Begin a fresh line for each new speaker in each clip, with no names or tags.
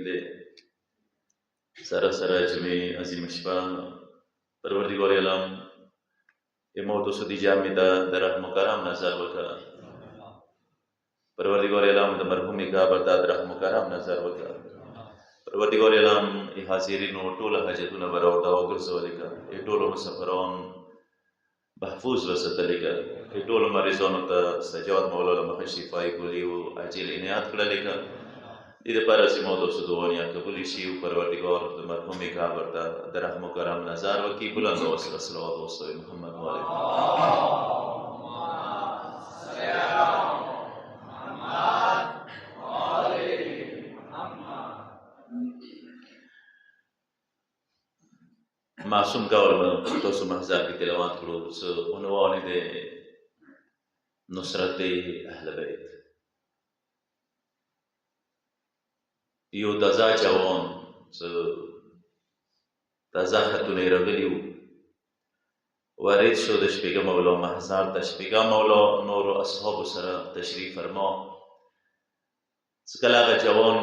دے سرا سرا جمع عظیم اشبا پروردگار علم اموت و سدی جامع دا در رحم و کرم نظر وکا پروردگار علم دا مرحوم کا بردا در رحم و کرم نظر وکا پروردگار علم ای حاضرین و طول حاجتون براو داو گرزوالکا ای طول مسافران محفوظ وسطلکا ای طول مریضانو تا سجاد مولا لمخ شفای کلی و عجل عنایت کړلکا دې دپاره چې موضوع سدوانیا قبول شي او پروردګار د مرحومې کابر ته د رحم و کرم نظر وکړي. بلند وسره صلوات وسوي محمد وعلیه معصوم کول تاسو محضر کې تلاوت کړو څه عنوان دی نصرت اهل بیت. یو تازه جوان تازه خطونه راغلی و وارد شو د شپږم مولا محضر د شپږم مولا نور اصحاب سره تشریف فرما. چې کله هغه جوان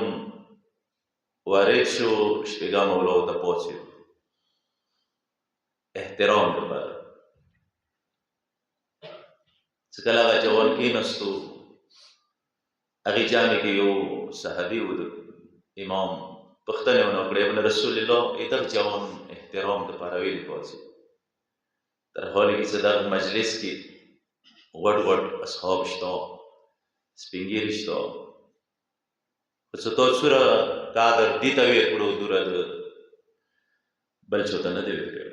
وارد شو شپږم مولا ته پوښتنه احترام لپاره. چې کله هغه جوان کېناستو هغې جامې کې یو صحابي و امام پختنه ونه کړې ابن رسول الله دغه جوان احترام دپاره ویلي پاتې تر حاله کې چې دغه مجلس کې غټ غټ اصحاب شته سپین ږیري شته خو څه تا څوره قدر دې ته ویل کړو دوره د بل چا ته نه دی ویل کړی.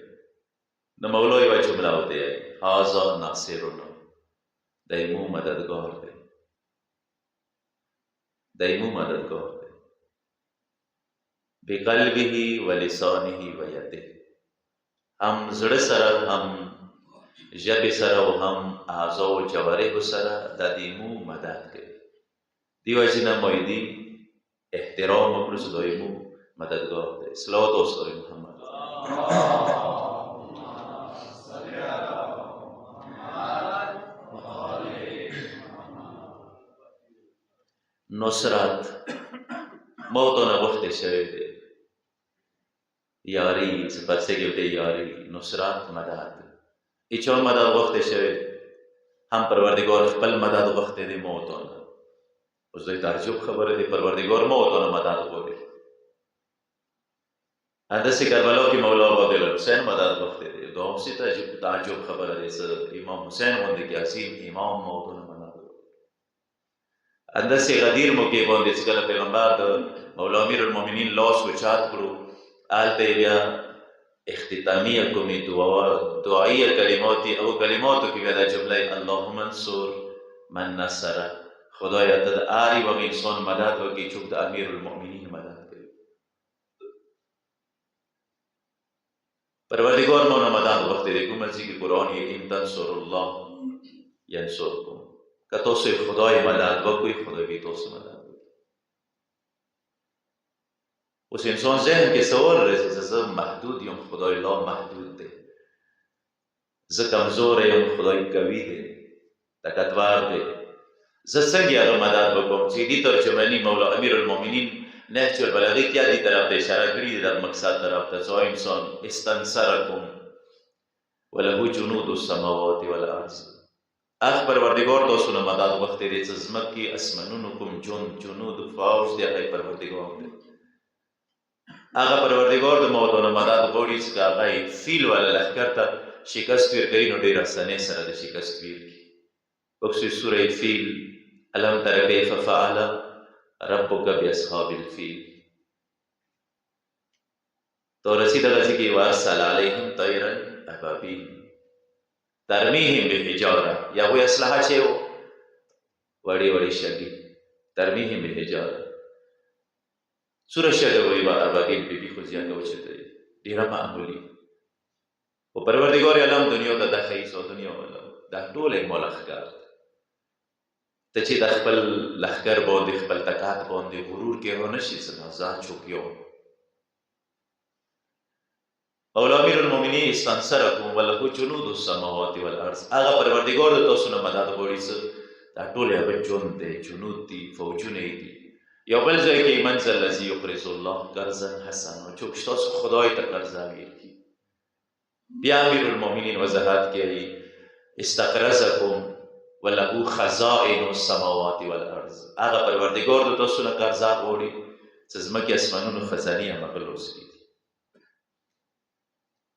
د مولا یوه جمله وتی هذا ناصرنا دایمو مددگار دی دایمو مددگار دی بقلبه و لسانه و یده. هم زړه سره هم ژبې سره او هم اعضا و جوارحو سره د دیمو مدد کوي. دیو وجې نه مایدي احترام وکړو چې دایمو مددگار دی. صلوات وسوي محمد نصرت موتونه غوښتې شوی دی. یاری سپسې کې وته یاری نصرت مدد هیچا مدد غوښتې شوی هم پروردګار خپل مدد غوښتې دی موتونه. اوس دوی تعجب خبره دی پروردګار موتونه مدد غوښتي. همداسې کربلا کې مولا عبد الحسین مدد غوښتې دی. دوهم سي تعجب خبره دی چې امام حسین غوندې کې عظیم امام موتونه مدد غوښتي. همداسې غدیر موقع باندې چې کله پیغمبر د مولا امیر المؤمنین لاس اوچت کړو هلته یې بیا اختتامیه کومې دعایه کلماتي او کلماتو کې بیا دا جمله اللهم انصر من نصره خدایا ته د هر یو انسان مدد وکړي چې د امیر المؤمنین مدد کوي. پروردګار مو نه مدد غوښتې دی. کومه ځای کې قرآن یې ان تنصروا الله ینصرکم که تاسو خدای مدد وکړئ خدای به تاسو مدد. اوس انسان ذهن کې سوال راځي چې زه محدود یم خدای الله محدود دی. زه کمزوری یم خدای قوي دی طاقتور دی. زه څنګه هغه مدد وکړم چې دې ترجماني مولا امیر المؤمنین نهج البلاغه کې دې طرف ته اشاره کړې ده د مقصد طرف ته چې انسان استنصرکم وله جنود السماوات والارض. هغه پروردګار تاسو نه مدد غوښتې دی چې ځمکې اسمانونو کوم جنود فوج دی هغه پروردګار دی. هغه پروردګار د موتونه مدد غواړي چې هغه فیل والا لښکر ته شکست ورکوي نو ډېر اسانۍ سره د شکست ورکړي. وکړي سوره فیل الم تر کیف فعل ربک باصحاب الفیل. تورسی دغه ځای کې وارسل علیهم طیرا ابابیل ترمیهم بحجاره یا وایي اسلحه چې وړې وړې شګې ترمیهم بحجاره سوره شګه وایي ابابیل بي خو زیاته وچته ډېره معمولي. خو پروردګار علم دنیا ته د ښایي او دنیا علم دا ټول یې مو لښکر ته چې د خپل لښکر باندې خپل طاقت باندې غرور کې ونه شي څه ځان چوک یو مولا امیر المؤمنین استنصرکم وله جنود السماوات والارض. هغه پروردګار د تاسو نه مدد غواړي چې دا ټول هغه جند دی جنود دي فوجونه دي یو بل ځای کې من ذا الذي یقرض الله قرضا حسنا، څوک چې تاسو خدای ته قرض ورکړي. بیا امیر المؤمنین وضاحت کوي استقرضکم وله خزائن السماوات والارض، هغه پروردګار د تاسو نه قرضه غواړي چې ځمکې اسمانونو خزانې هم هغه لوس کړي.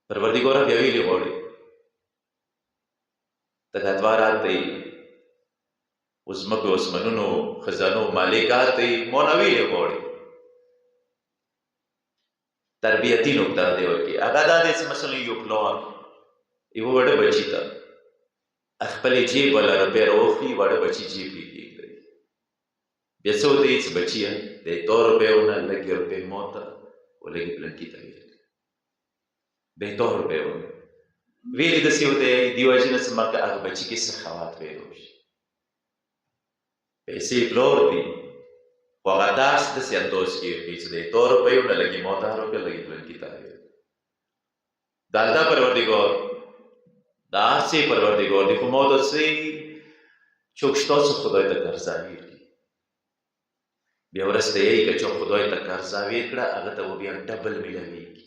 پروردګار بیا ویلي غواړي تکاتوارات دی ځمکو اسمانونو خزانو مالکات دی مونه ویلي غواړي. تربیتي نکته دی ورکړي، هغه دا دی چې مثلا یو پلار یو وړه بچي ته خپلې جیب والا روپۍ راوخلي، وړه بچي جیب کې کېږدي. بیا څه ودی چې بچیه د 100 روپیو نه لږې روپۍ ما ته او لږې پلنکي ته ویل د 100 روپیو نه ویلې داسې ودی دې وجې نه چې مګه هغه بچي کې سخاوت پیدا شي. پیسې پلار دي خو هغه داسې داسې انداز کې ورکوي چې د 100 روپیو نه لږې ما ته روپۍ لږې پلنکي ته ویل. د الله پروردګار دا هسې پروردګار دی، خو ما داسې څوک چې تاسو خدای ته قرضه ورکړي بیا وروسته یې که چا خدای ته قرضه ورکړه هغه ته به بیا ډبل میلاویږي.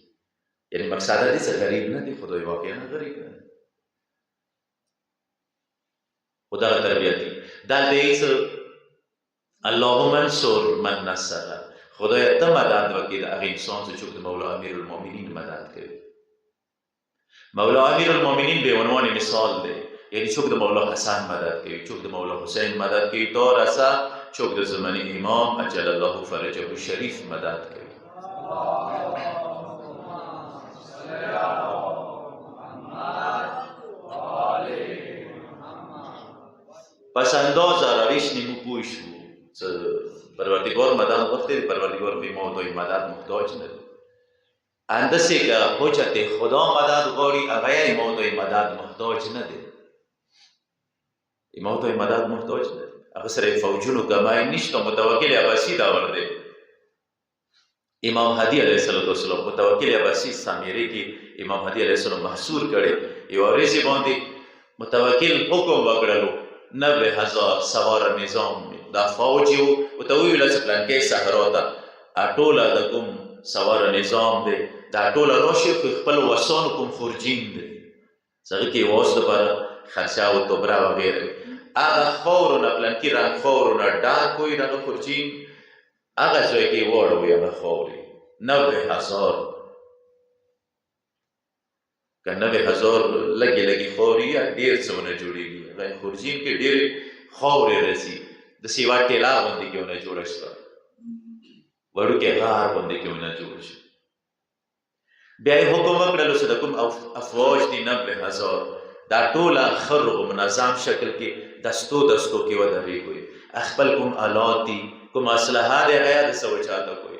یعنې مقصد دا دی چې غریب نه دی، خدای واقعا غریب نه دی. خو دغه تربیت دي دلته یې څه اللهم انصر من نصره، خدای ته مدد وکړي د هغه انسان چې څوک د مولا امیر المؤمنین مدد کوي. مولا امیر المؤمنین به عنوان مثال دی، یعنی څوک د مولا حسن مدد کوي، څوک د مولا حسین مدد کوي، تا رسه څوک د زمانه امام اجل الله فرجه شریف مدد کوي. پس انداز روش نیمو پوی شو چې پروردگار مدد غوښتي، پروردگار به ما دوی مدد محتاج نه دی. اندسې که حجت خدا مدد غواړي هغه یې ما دوی مدد محتاج نه دی، ما دوی مدد محتاج نه دی. هغه سره فوجونو کمای نشته. متوکل عباسی دا ورده امام هدی علیه السلام متوکل عباسی سامیری کې امام هدی علیه السلام محصور کړي. یو ورځې باندې متوکل حکم وکړلو 90,000 سوار نظام دا فوج یو ورته وویل چې پلانکې صحرا ته ټوله د کوم سوار نظام دی دا ټوله راشي خو خپل وسانو کوم خورجین دی چې هغه کې واس دپاره خرچه و توبره وغیره هغه خاورو نه پلانکي رنګ خاورو نه ډک وي دغه خورجین هغه ځای کې واړوي هغه خاورې 90,000 که 90,000 لږې لږې خاورې یا ډېر څه ونه جوړېږي. هغه خورجین کې ډېرې خاورې راځي داسې یوه ټېله غوندې کې ونه جوړه شوه، وړوکی غار غوندې کې ونه جوړ شو. بیا یې حکم وکړلو چې د کوم افواج دي 90,000 دا ټوله ښه منظم شکل کې دستو دستو کې ودرېږئ. خپل کوم آلات دي کوم اسلحه دی هغه یې د څه وچاته کوئ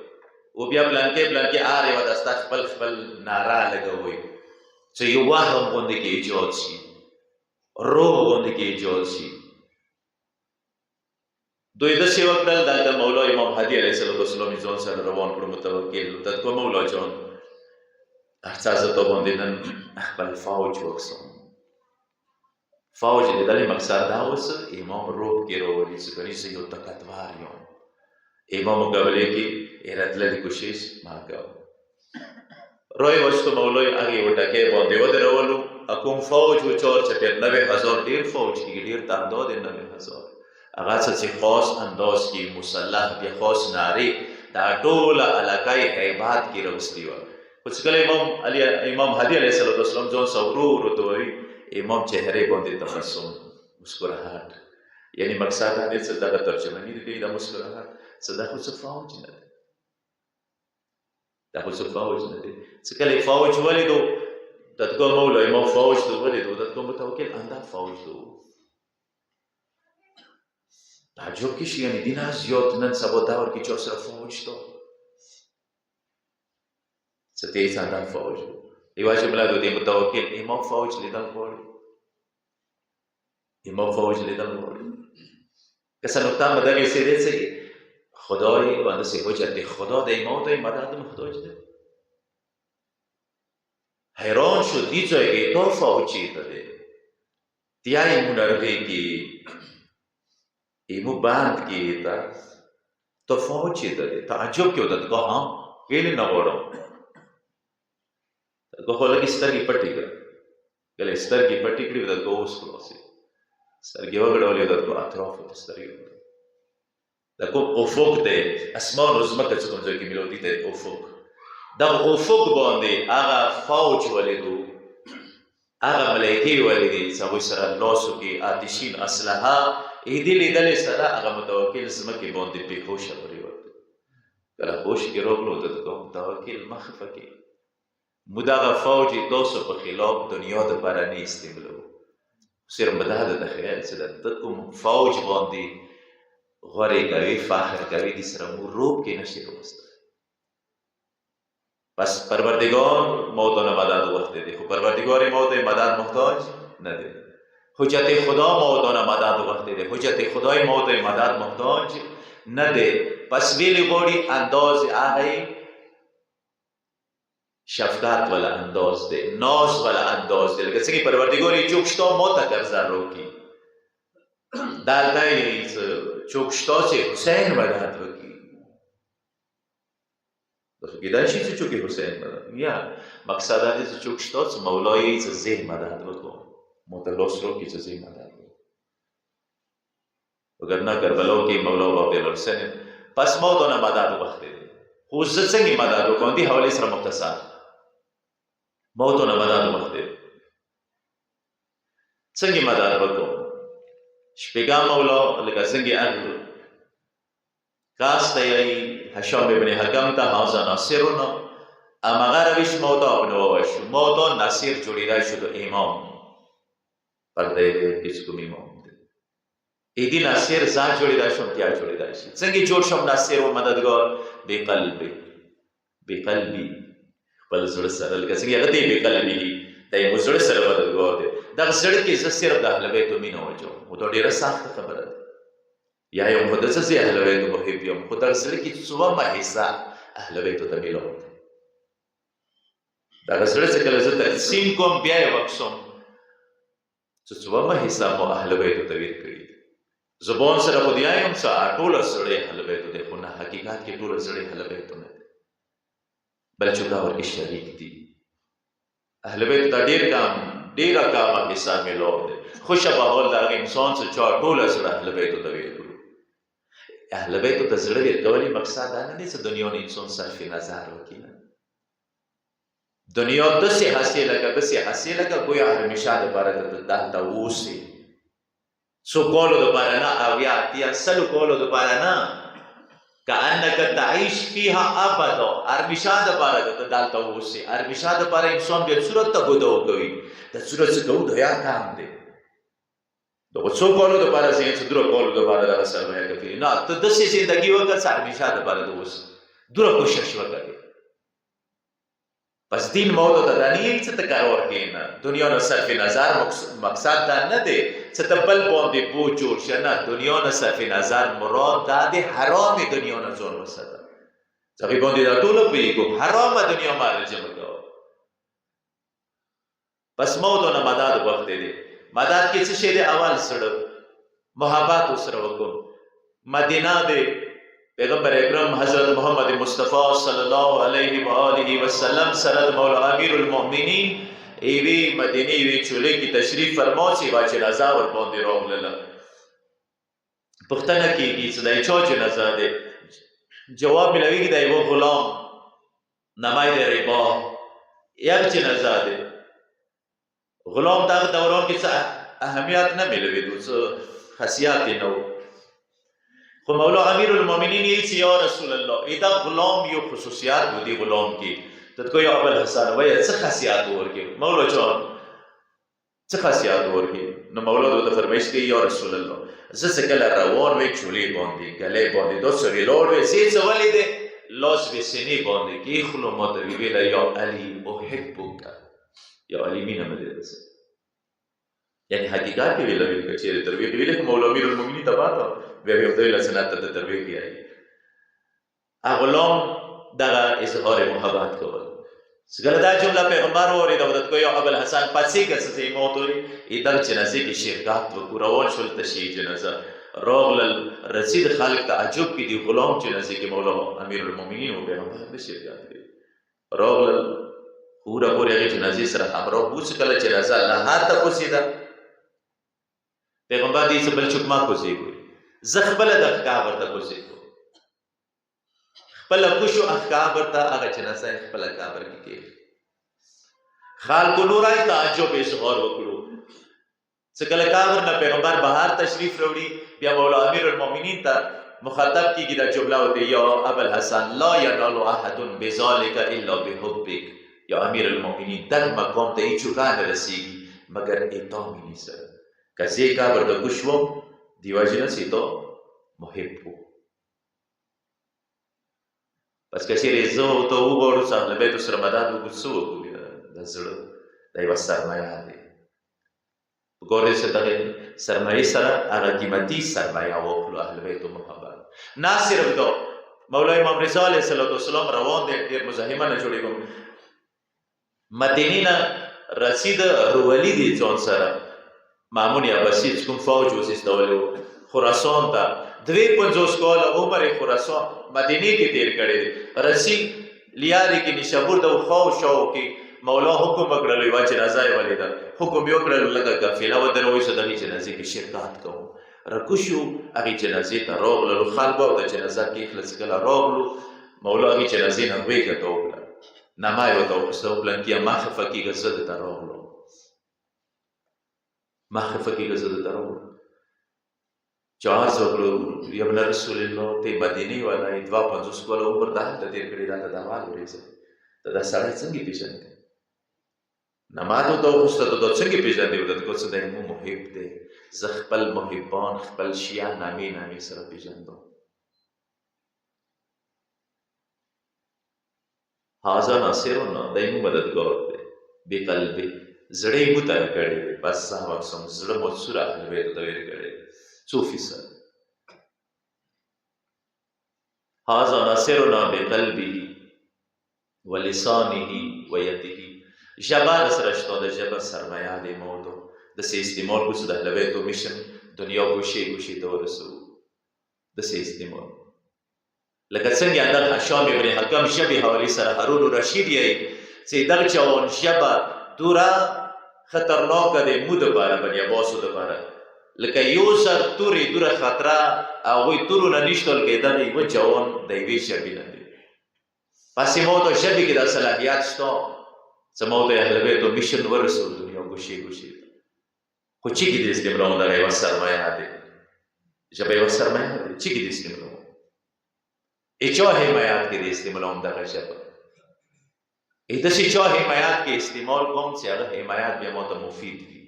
او بیا پلانکې هر یوه دسته خپل ناره لګوئ چې یو وهم غوندې کې ایجاد شي، روح غوندې کې ایجاد شي. دوی داسې وکړل دلته مولا امام هدي علیه السلام یې ځان سره روان کړو متوکل ته کو مولا جان هر څه زه تا باندې نن خپل فوج وکړم. فوج د دې مقصد دا اوس امام روح کې راولي چې کني زه یو طاقتور یم. امام مقابله کې راتللې کوشش ما کوه روی وشتو مولای هغې وټکۍ باندې ودرولو. کوم فوج و چار چپېر 90,000 ډېر فوج کېږي ډېر تعداد یې 90,000 هغه څه چې خاص انداز کې مسلح بیا خاص نارې دا ټوله علاقه یې هیبات کې راوستي وه. خو چې کله امام هدي علیه السلام ځان سره ورو ورو ته وایي امام چهرې باندې تبسم مسکراهټ، یعنی مقصد دا دی چې دغه ترجماني دی کوي دا مسکراهټ چې دا خو څه فوج نه دی، دا خو څه فوج نه دی. چې کله یې فوج ولیدو دادگاه مولا امام فوج دو ولیدو دادگاه متوکل انده فوج دو تعجب کشی یعنی دین از زیاد نن سبا دور که چه سر فوج دو ستیز انده فوج دو ایواجه ملادو دی متوکل امام فوج لیدن خوری امام فوج لیدن خوری کسا نکتا مدنی سیده سی خدای و انده سی حجت خدا دی امام دای مدد محتاج دی. حیران شد دی جای که تا فوجی داده تیای منرغی کی ایمو بند کی تا تفاوت چې ده تعجب کې ودته کو ها ویلې نه غواړم کو خو لږ سترګې پټې کړې کله سترګې پټې کړې ودته اوس خلاصې سترګې وغړولې ودته اطراف ته سترګې دا کوم افق دی اسمان او ځمکه چې کوم ځای کې ملودي دی افق دا افق باندې هغه فوج ولیدو هغه ملایکې ولیدي چې هغوی سره لاسو کې آتشین اسلحه دې لیدلې سره هغه متوکل ځمکې باندې بېهوشه پرېوت کله هوش کې راغلو ته کوم متوکل مه خفه کې موږ دغه فوج یې تاسو په خلاف دنیا دپاره نه استعمالوو صرف به دا درته خیال چې د کوم فوج باندې غورې کوي فخر کوي دې سره مو روب کې نشي راوستی پس پروردگار موتان مدد وقت دی خب پروردگار موت مدد محتاج نده حجت خدا موتان مدد وقت دی حجت خدای موت مدد محتاج نده پس ویلی غوری انداز آهی شفقت والا انداز ده ناز والا انداز ده لکه سنگی پروردگاری چوکشتا موتا کرزن رو کی دلده چوکشتا چه حسین مدد وکی کیدای شي چې چوکې حسین مدد یا مقصد دا دی چې چوک شته چې مولا یې چې زه مدد وکړو متلوس رو کې چې زه مدد وکړو وګرنه کربلا کې مولا بابا الحسین پس موتونه مدد وخت دی خو زه څنګه مدد وکړم دې حواله سره مختصر موتونه مدد وخت دی څنګه مدد وکړو شپږم مولا لکه څنګه اهل کاسته یې هشام ابن حکم ته هازا ناصرنا اما غربش موتا ابن ووش موتا ناصر جوړیدای شو د امام پرده هیڅ کوم امام دی ایدی ناصر ځان جوړیدای شو کیا جوړیدای شي څنګه جوړ شم ناصر او مددگار بقلبی خپل زړه سره لکه څنګه هغه دی بقلبی دی مو زړه سره مددگار دی دا زړه کې زه صرف د اهل بیت مینه وجو مو ته ډیره سخت خبره ده یا یو مقدس زی اهل بیت محب یم خو در زړه کې څومره حصه اهل بیتو ته میلو دا زړه چې کله زه تقسیم کوم بیا یې وکسم چې څومره حصه مو اهل بیتو ته ویر کړي زبان سره خو دی یم څه ټوله زړه اهل بیتو دی خو نه حقیقت کې ټوله زړه اهل بیتو نه دی بل چې دا ورکې شریک دي اهل بیتو ته ډېره کامه حصه میلو دی خوشه به حال د هغه انسان چې چا ټوله زړه اهل بیتو ته ویر کړو اهل بیتو ته زړه ورکولي مقصد دا نه دی چې دنیا نه انسان صرف نظر وکړي دنیا داسې هسې لکه ګویا همیشه دپاره دلته اوسې څو کالو دپاره نه اویا اتیا سلو کالو دپاره نه کأنک تعیش فیها ابدا همیشه دپاره دلته اوسې همیشه دپاره انسان بیا صورت ته ګوده وکوي د صورت څه کوو دویا کام دی دغه څو کالو دپاره چې درو کالو دپاره دغه سرمایه کوي نه ته داسې زندګي وکړه چې همیشه دپاره د اوس دوره کوشش وکړې پس دین موضوع ته دا نه یې چې ته کار ورکړې نه دنیا نه صرف نظر مقصد دا نه دی چې ته بل باندې بوج جوړ شه نه دنیا نه صرف نظر مراد دا دی حرام دنیا نه ځان وساته چې هغې باندې دا ټوله پوهېږو حرامه دنیا مالجه مه کوه پس موضوع نه مدد وخت دی مدد کې څه شی دی اول سره محبت سره وکړو مدینه دی پیغمبر اکرم حضرت محمد مصطفی صلی الله علیه و آله و سلم سره مولا امیر المؤمنین ایوی مدینه ایوی چوله کې تشریف فرما چې وا جنازه ور باندې راغله پښتنه کېږي چې دا چا جنازه ده جواب ملويږي دا یو غلام نمای دی ربا یک جنازه ده غلام دغه دوران کې څه اهمیت نه ملوي څه خاصیت نه خو مولا امیر المؤمنین یې چې یا رسول الله دا غلام یو خصوصیات و دی غلام کې ته کوی ابو الحسن وای څه خاصیت ورګي مولا جان څه خاصیت ورګي نو مولا دوی فرمایش کوي یا رسول الله زه څه کله روان وې چولې باندې کله باندې دوه ویلور وې څه ولید لاس به سینې باندې کې خلو ماته ویل یا علی احبک یا علی مینه مده یعنی حقیقت کې ویل چې ترویح ویل مولا امیر المؤمنین تباته بیا یو دوی لسنات ته ترویح کیږي غلام دغه اظهار محبت کول څنګه دا جمله پیغمبر اورید او دغه یو ابو الحسن پاتې کسې موت وي دغه جنازه کې شرکت وکړون شول تشیع جنازه راغلل رسید خلق تعجب کې دی غلام جنازه کې مولا امیر المؤمنین او پیغمبر د شرکت کوي راغلل پورا پورې هغه جنازې سره همراه اوس کله جنازه الله ته کوسیدا پیغمبر دې څه بل چوک ما کوسیږي زه خپل د احکام ورته کوسیږم خپل کوشو احکام ورته هغه جنازه خپل قبر کې کوي خلکو نورای تعجب اظهار وکړو څه کله قبر نه پیغمبر بهر تشریف وروړي بیا مولا امیر المؤمنین ته مخاطب کیږي دا جمله وته یا ابو الحسن لا ينال احد بذلك الا بحبك یا امیر المؤمنین دغه مقام ته هیڅ نه رسیږي مگر اطاعت سره کزی قبر د کوشو دیواجنه سي تو محب پس کچې زه ته وګورم څنګه به تاسو رمضان وګورئ د زړه د یو سرمایه دی وګورئ چې دغه سرمایه سره هغه قیمتي سرمایه واخلو اهل بیت محبت نه صرف دا مولا امام رضا علیه السلام روان دی ډېر مزاحمه نه جوړېږم مدینې نه رسید رولی دی ځان سره مامون عباسی کوم فوج وسیستولی و خراسان ته 52 کاله عمر خراسان مدینې کې تیر کړی دی رسید لیارې کې نیشابور د خواو شاو کې مولا حکم وکړل یوه جنازه یې ولیده حکم یې وکړل لکه قافله ودروئ چې دغې جنازې کې شرکت کوو راکوشو هغې جنازې ته راغللو خلکو او د جنازه کېښله چې کله راغلو مولا هغې جنازې نه غوېږه وکړه نامه یې ورته واخیسته وپلنکیه ما خفه کېږه زه دته راغلم ما خفه کېږه زه دته راغلم چې عرض وکړو یا ابن رسول الله ته مدینې والا یې 52 کاله عمر دا هلته تېر کړي دا ته د احوال ورېځه ته دا سړی څنګه پېژنې نه ما ته ورته وپوښته ته دا څنګه پېژندې ورته کو څه دی مو محب دی زه خپل محبان خپل شیعه نامې نامې سره پېژندم هذا ناصرنا دی مو مددګار دی بقلبه زړه یې مو تنګ کړی دی بس هغه وخت زړه مو سور اهل بیت ته ویل کړی صوفي سره هذا ناصرنا بقلبه ولسانه ويده ژبه سره شته د ژبه سرمایه دی موضوع د سې استعمال کو څه د اهل بیت میشن دنیا ګوشې ګوشې ته ورسو د سې استعمال لکه څنګه د هشام ابن حکم ژبې حوالې سره هارون رشید یې چې دغه چاون ژبه دوره خطرناکه دی مو دپاره بني عباسو دپاره لکه یو سر تورې دوره خطره هغوی تورونه نشتل کې دغه یوه چاون د یوې ژبې نه دی پسې ما ته ژبې کې دا صلاحیت شته څه ما ته اهل بیت میشن ورسول دنیا ګوشې ګوشې خو چیکې د استمرار دغه یوه سرمایه دی ژبه یوه سرمایه دی چیکې د استمرار چا حمایت کې د استعمال دغه ژبه داسې چا حمایت کې استعمال کوم چې هغه حمایت بیا ما ته مفید وي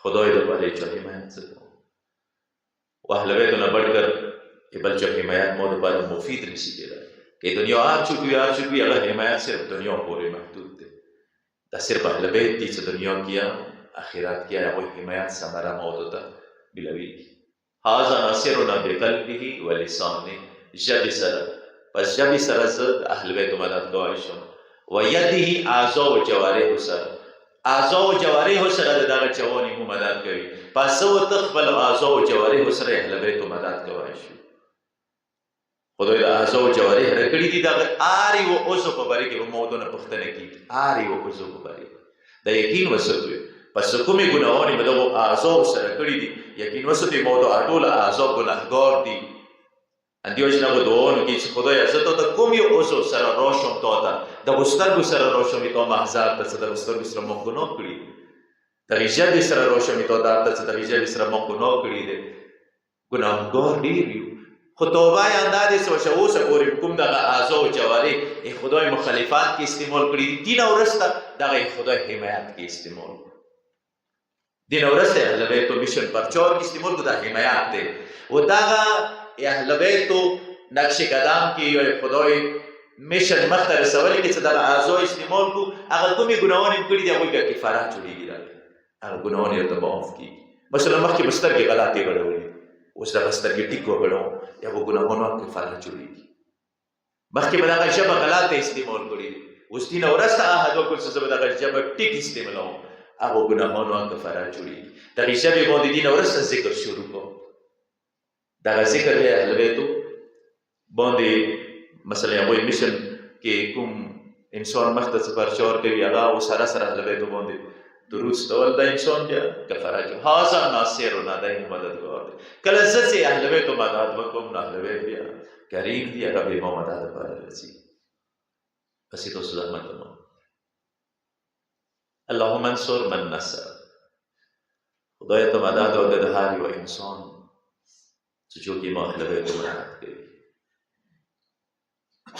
خدای دپاره چا حمایت څه کوم و اهل بیتو نه بڑکر بل چا حمایت ما دپاره مفید نشي کېدای که دنیا هر چوک وي هغه حمایت صرف دنیا پورې محدود دی دا صرف اهل بیت دي چې دنیا کې آخرت کې هغوی حمایت ثمره ما ته ملویږي هذا ناصرنا بقلبه ولسانه ژبې سره پس ژبې سره زه د اهل بیتو مددګار شم و یده اعضا و جوارحو سره اعضا و جوارحو سره د دغه چوانې مو مدد کوي پس زه ورته خپل اعضا و جوارحو سره اهل بیتو مدد کوی شو خدای د اعضا و جوارح راکړي دي دغه هر یوه عضو په باره کې به موضوع نه پوښتنه کېږي هر یوه عضو په باره کې د یقین وساتئ پس کومې ګناهونه به دغو اعضاو سره کړي دي یقین وساتئ موضوع ټول اعضا ګناهګار دي اندې وجې نه به دعاونه کوي چې خدایه زه تا ته کوم یو عضو سره راشم تا ته دغو سترګو سره راشم تا محضر ته چې دغو سترګو سره ما ګناه کړي دغې ژبې سره راشم تا در ته چې دغې ژبې سره ما ګناه کړي دی ګناهګار ډېر یو خو توبه یې همدا دی چې وشه اوسه پورې کوم دغه اعضا و جوارح خدای مخالفت کې استعمال کړي دي دین وروسته دغه خدای حمایت کې استعمال کړي دین وروسته اهل بیتو میشن پرچار کې استعمال کړي دا حمایت دی و دغه اهل بیتو نقش قدم کې یو خدای میشن مخ ته رسولي کې چې دغه اعضا استعمال کړو هغه کومې ګناهونه یې کړي دي هغوی بیا کفاره جوړېږي هغه ګناهونه یې ورته معاف کېږي مثلا مخکې به سترګې غلطې غړولې اوس دغه سترګې ټیک وکړو یا به ګناهونه کفاره جوړېږي مخکې به دغه ژبه غلطه استعمال کړې اوس دین وروسته عهد وکړ چې زه به دغه ژبه ټیک استعمالوم هغو ګناهونو هغه کفاره جوړېږي. دغې ژبې باندې دین وروسته ذکر شروع کوم. دغه ذکر دی اهل بیتو باندې مثلا هغوی مشن کې کوم انسان مخته څه پرچه ورکوي هغه او سره سره اهل بیتو باندې درود ستول دا انسان بیا کفاره جوړ. هذا ناصرنا دی مددګار دی. کله زه چې اهل بیتو مدد وکړم نو اهل بیت بیا کریم دي هغه بیا ما مدد لپاره راځي. پسې تاسو زحمت وکړئ. اللهم انصر من نصر. خدای ته مدد وکړه د هر یو انسان چې څوک یې ما اهل بیت مدد کوي.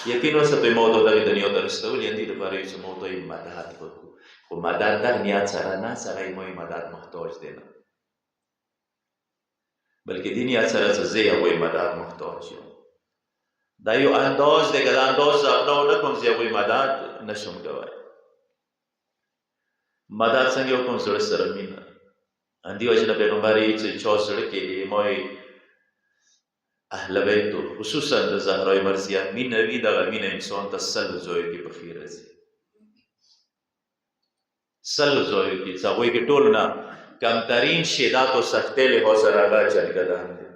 یقین اوسه په ما د دغې دنیا ته رسولي دي دپاره یو چې ما ته یې مدد وکړو، خو مدد دغه نیت سره نه سړی ما یې مدد محتاج دی نه، بلکې دې نیت سره چې زه هغوی مدد محتاج یم. دا یو انداز دی که دا انداز زه اپناو نه کړم زه هغوی مدد نشم کوی. مدد څنګه وکړم؟ زړه سره مینه. همدې وجې نه پیغمبر یې چې چا زړه کې ما یې اهل بیتو خصوصا د زهرای مرضیه مینه وي دغه مینه انسان ته سل ځایو کې پخې راځي. سل ځایو کې چې هغوی کې ټول نه کمترین شدت و سختۍ لحاظ سره هغه جلګدان دی.